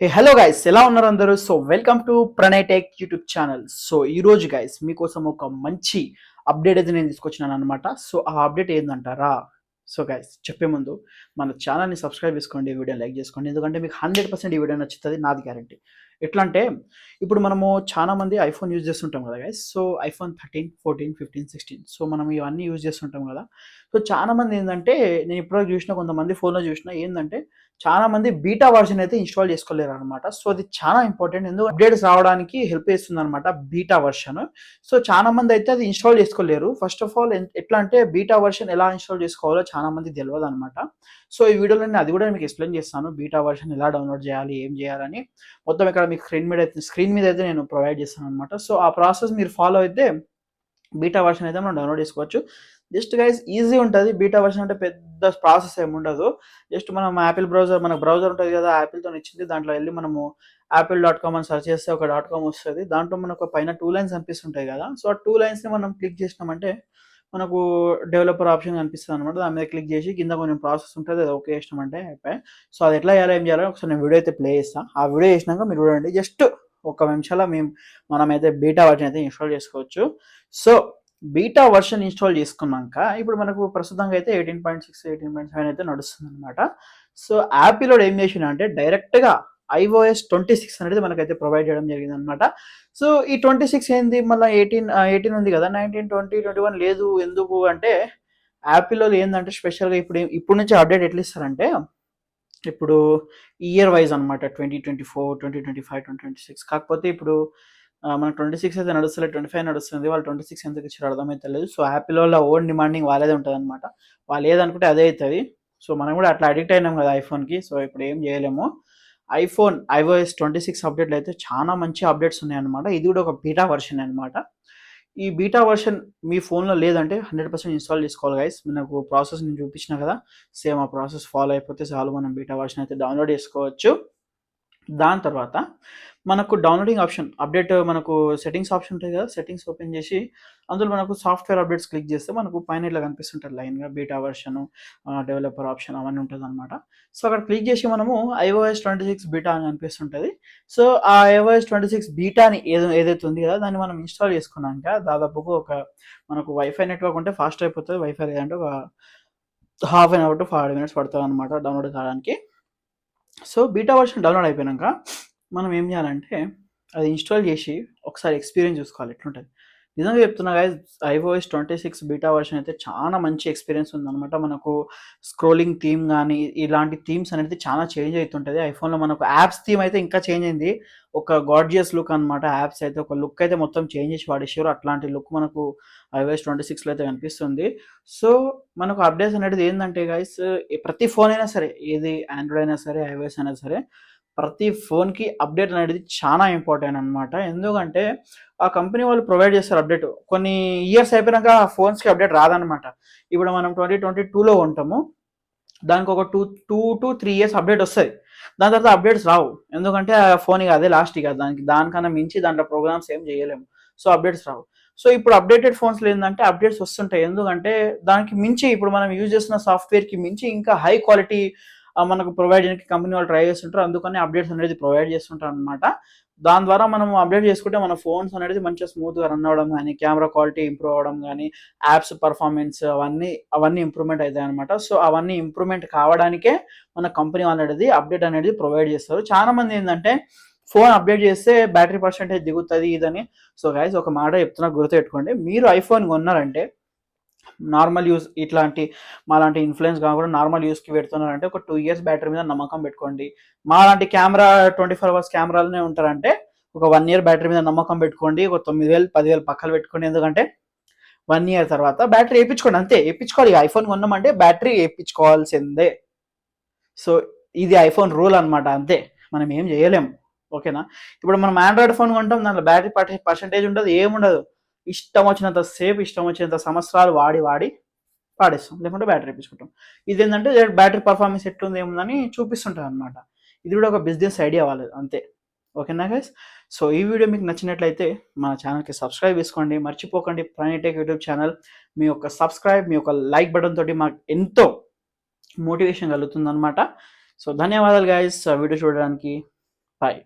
Hello guys, ఎలా ఉన్నారు అందరూ? So welcome to Pranay tech YouTube channel. So ఈ రోజు గైస్ మీకోసం ఒక మంచి అప్డేట్ అయితే నేను తీసుకొచ్చినాను అనమాట. సో ఆ అప్డేట్ ఏందంటారా? సో గైస్ చెప్పే ముందు మన ఛానల్ని సబ్స్క్రైబ్ చేసుకోండి, వీడియో లైక్ చేసుకోండి, ఎందుకంటే మీకు 100% ఈ వీడియో నచ్చుతుంది, నాది గ్యారంటీ. ఎట్లా అంటే ఇప్పుడు మనము చాలా మంది ఐఫోన్ యూజ్ చేస్తుంటాం కదా గైస్. సో ఐఫోన్ 13, 14, 15, 16 సో మనం ఇవన్నీ యూజ్ చేస్తుంటాం కదా. సో చాలా మంది ఏంటంటే, నేను ఇప్పటివరకు చూసిన కొంతమంది ఫోన్లో చూసిన ఏంటంటే చాలా మంది బీటా వర్షన్ అయితే ఇన్‌స్టాల్ చేసుకోలేరు అనమాట. సో అది చాలా ఇంపార్టెంట్. ఎందుకు అప్‌డేట్స్ రావడానికి హెల్ప్ చేస్తుందనమాట బీటా వర్షన్. సో చాలా మంది అయితే అది ఇన్‌స్టాల్ చేసుకోలేరు. ఫస్ట్ ఆఫ్ ఆల్ ఎట్లా అంటే బీటా వర్షన్ ఎలా ఇన్‌స్టాల్ చేసుకోవాలో చాలా మందికి తెలవదనమాట. సో ఈ వీడియోలో నేను అది కూడా మీకు ఎక్స్‌ప్లెయిన్ చేస్తాను. బీటా వర్షన్ ఎలా డౌన్‌లోడ్ చేయాలి, ఏం చేయాలని మొత్తం ఇక్కడ మీకు స్క్రీన్ మీద అయితే నేను ప్రొవైడ్ చేస్తాననమాట. సో ఆ ప్రాసెస్ మీరు ఫాలో అయితే బీటా వర్షన్ అయితే మనం డౌన్‌లోడ్ చేసుకోవచ్చు. జస్ట్ గైస్ ఈజీ ఉంటది. బీటా వర్షన్ అంటే పెద్ద ప్రాసెస్ ఏమి ఉండదు. జస్ట్ మనం యాపిల్ బ్రౌజర్, మనకు బ్రౌజర్ ఉంటది కదా, యాపిల్‌తోని ఇచ్చింది. దాంట్లో ఎళ్లి మనము apple.com అని సెర్చ్ చేస్తే ఒక డాట్ కామ్ వస్తది. దాంట్లో మనకు పైన 2 లైన్స్ కనిపిస్తుంటాయి కదా. సో ఆ 2 లైన్స్‌ని మనం క్లిక్ చేసినామంటే మనకు డెవలపర్ ఆప్షన్ కనిపిస్తదనమాట. దాని మీద క్లిక్ చేసి కింద కొంచెం ప్రాసెస్ ఉంటది. అది ఓకే చేసినామంటే అయిపాయే. సో అది ఎట్లా చేయాలో, ఏం చేయాలో ఒకసారి నేను వీడియో అయితే ప్లే చేస్తా. ఆ వీడియో చేసినాక మీరు చూడండి. జస్ట్ ఒక్క నిమిషాల్లో మనమైతే బీటా వర్షన్ అయితే ఇన్‌స్టాల్ చేసుకోవచ్చు. సో బీటా వర్షన్ ఇన్‌స్టాల్ చేసుకున్నాక ఇప్పుడు మనకు ప్రస్తుతంగా అయితే 18.6, 18.7 అయితే నడుస్తుందనమాట. సో యాపిలోడు ఏం చేసిండంటే డైరెక్ట్‌గా iOS 26 అనేది మనకైతే ప్రొవైడ్ చేయడం జరిగిందనమాట. సో ఈ 26 ఏంది, మళ్ళా 18 ఉంది కదా, 19, 20, 21 లేదు. ఎందుకు అంటే యాపిలోళ్ళు ఏందంటే స్పెషల్‌గా ఇప్పుడు నుంచి అప్డేట్ ఎట్లా ఇస్తారంటే, ఇప్పుడు ఇయర్ వైస్ అనమాట. 2024, 2025, 2026 కాకపోతే ఇప్పుడు మనకు 26 అయితే నడుస్తలేదు, 25 నడుస్తుంది. వాళ్ళు 26 ఎందుకు ఇచ్చారో అర్థమైతలేదు. సో యాపిల్ వాళ్ళ ఓన్ డిమాండింగ్ వాళ్ళదే ఉంటదనమాట. వాళ్ళు ఏదనుకుంటే అదే అయితది. సో మనం కూడా అట్లా అడిక్ట్ అయినాం కదా ఐఫోన్‌కి. సో ఇప్పుడు ఏం చేయలేము. iOS 26 అప్డేట్‌లో అయితే చాలా మంచి అప్డేట్స్ ఉన్నాయన్నమాట. ఇది కూడా ఒక బీటా వర్షన్ అనమాట. ఈ బీటా వర్షన్ మీ ఫోన్‌లో లేదంటే 100% ఇన్‌స్టాల్ చేసుకోవాలి గైస్. మనకు ప్రాసెస్ నేను చూపించిన కదా, సేమ్ ఆ ప్రాసెస్ ఫాలో అయిపోతే చాలు, మనం బీటా వర్షన్ అయితే డౌన్‌లోడ్ చేసుకోవచ్చు. దాని తర్వాత మనకు డౌన్లోడింగ్ ఆప్షన్, అప్డేట్ మనకు సెట్టింగ్స్ ఆప్షన్ ఉంటుంది కదా, సెట్టింగ్స్ ఓపెన్ చేసి అందులో మనకు సాఫ్ట్వేర్ అప్డేట్స్ క్లిక్ చేస్తే మనకు పైన ఇట్లా కనిపిస్తుంటుంది లైన్గా బీటా వర్షన్, డెవలపర్ ఆప్షన్ అవన్నీ ఉంటుంది అనమాట. సో అక్కడ క్లిక్ చేసి మనము iOS 26 బీటా అని కనిపిస్తుంటుంది. సో ఆ iOS 26 బీటాని ఏదైతే ఉంది కదా, దాన్ని మనం ఇన్స్టాల్ చేసుకున్నాక దాదాపుగా మనకు వైఫై నెట్వర్క్ ఉంటే ఫాస్ట్ అయిపోతుంది. వైఫై లేదంటే ఒక half an hour to 40 minutes పడుతుంది అనమాట డౌన్లోడ్ కావడానికి. సో బీటా వర్షన్ డౌన్లోడ్ అయిపోయినాక మనం ఏం చేయాలంటే అది ఇన్స్టాల్ చేసి ఒకసారి ఎక్స్పీరియన్స్ చూసుకోవాలి ఎట్లుంటుంది. నిజంగా చెప్తున్నా గైస్, iOS 26 బీటా వర్షన్ అయితే చాలా మంచి ఎక్స్పీరియన్స్ ఉందనమాట. మనకు స్క్రోలింగ్ థీమ్ కానీ ఇలాంటి థీమ్స్ అనేది చాలా చేంజ్ అవుతుంటుంది. ఐఫోన్లో మనకు యాప్స్ థీమ్ అయితే ఇంకా చేంజ్ అయింది. ఒక గార్జియస్ లుక్ అనమాట. యాప్స్ అయితే ఒక లుక్ అయితే మొత్తం చేంజ్ చేసి వాడేసారు. అట్లాంటి లుక్ మనకు iOS 26లో అయితే కనిపిస్తుంది. సో మనకు అప్డేట్స్ అనేది ఏంటంటే గైస్, ప్రతి ఫోన్ అయినా సరే, ఏది ఆండ్రాయిడ్ అయినా సరే, iOS అయినా సరే, ప్రతి ఫోన్‌కి అప్డేట్ అనేది చాలా ఇంపార్టెంట్ అనమాట. ఎందుకంటే ఆ కంపెనీ వాళ్ళు ప్రొవైడ్ చేస్తారు అప్డేట్. కొన్ని ఇయర్స్ అయిపోయినాక ఆ ఫోన్స్‌కి అప్డేట్ రాదనమాట. ఇప్పుడు మనం 2022లో ఉంటాము. దానికి ఒక 2-3 ఇయర్స్ అప్డేట్ వస్తది. దాని తర్వాత అప్డేట్స్ రావు. ఎందుకంటే ఆ ఫోన్ ఇక అదే లాస్ట్ ఇక. దానికన్నా మించి దాంట్లో ప్రోగ్రామ్స్ ఏం చేయలేము. సో అప్డేట్స్ రావు. సో ఇప్పుడు అప్డేటెడ్ ఫోన్స్‌లో ఏందంటే అప్డేట్స్ వస్తుంటాయి. ఎందుకంటే దానికి మించి ఇప్పుడు మనం యూజ్ చేస్తున్న సాఫ్ట్‌వేర్‌కి మించి ఇంకా హై క్వాలిటీ మనకు ప్రొవైడ్ చేయడానికి కంపెనీ వాళ్ళు ట్రై చేస్తుంటారు. అందుకని అప్డేట్స్ అనేది ప్రొవైడ్ చేస్తుంటారనమాట. దాని ద్వారా మనం అప్డేట్ చేసుకుంటే మన ఫోన్స్ అనేది మంచిగా స్మూత్‌గా రన్ అవ్వడం గానీ, కెమెరా క్వాలిటీ ఇంప్రూవ్ అవ్వడం గానీ, యాప్స్ పర్ఫార్మెన్స్ అవన్నీ ఇంప్రూవ్‌మెంట్ అయితాయనమాట. సో అవన్నీ ఇంప్రూవ్‌మెంట్ కావడానికే మన కంపెనీ వాళ్ళనేది అప్డేట్ అనేది ప్రొవైడ్ చేస్తారు. చాలా మంది ఏందంటే ఫోన్ అప్డేట్ చేస్తే బ్యాటరీ పర్సెంటేజ్ దిగుతది ఇదని. సో గైస్ ఒక మాట చెప్తున్నా, గుర్తుపెట్టుకోండి. మీరు ఐఫోన్ కొన్నారంటే నార్మల్ యూజ్, మాలాంటి ఇన్‌ఫ్లుయెన్స్ కాకుండా నార్మల్ యూజ్‌కి పెడుతున్నారంటే ఒక 2 ఇయర్స్ బ్యాటరీ మీద నమ్మకం పెట్టుకోండి. మాలాంటి కెమెరా 24 అవర్స్ కెమెరాలనే ఉంటారంటే ఒక 1 ఇయర్ బ్యాటరీ మీద నమ్మకం పెట్టుకోండి. ఒక 9,000, 10,000 పక్కన పెట్టుకోండి. ఎందుకంటే 1 ఇయర్ తర్వాత బ్యాటరీ ఏపిచ్చుకోండి అంతే. ఏపిచ్చుకోవాలి. ఐఫోన్ కొన్నామంటే బ్యాటరీ ఏపిచ్చుకోవాల్సిందే. సో ఇది ఐఫోన్ రూల్ అనమాట అంతే. మనం ఏం చేయలేము. ఓకేనా? ఇప్పుడు మనం ఆండ్రాయిడ్ ఫోన్ కొంటాం. దాంట్లో బ్యాటరీ పర్సెంటేజ్ ఉండదు. ఏముండదు. ఇష్టం వచ్చినంత సేపు, ఇష్టం వచ్చినంత సంవత్సరాలు వాడి పాడేస్తాం. లేకుంటే బ్యాటరీ ఏపించుకుంటాం. ఇదేంటంటే బ్యాటరీ పర్ఫార్మెన్స్ ఎట్లుంది, ఏముందని చూపిస్తుంటదనమాట. ఇది కూడా ఒక బిజినెస్ ఐడియా వాళ్ళది అంతే. ఓకేనా గైస్? సో ఈ వీడియో మీకు నచ్చినట్లయితే మన ఛానల్‌కి సబ్స్క్రైబ్ చేసుకోండి. మర్చిపోకండి ప్రణయ్ టెక్ యూట్యూబ్ ఛానల్. మీ యొక్క సబ్స్క్రైబ్, మీ యొక్క లైక్ బటన్ తోటి మాకు ఎంతో మోటివేషన్ కలుగుతుందనమాట. సో ధన్యవాదాలు గైస్ వీడియో చూడడానికి. బాయ్.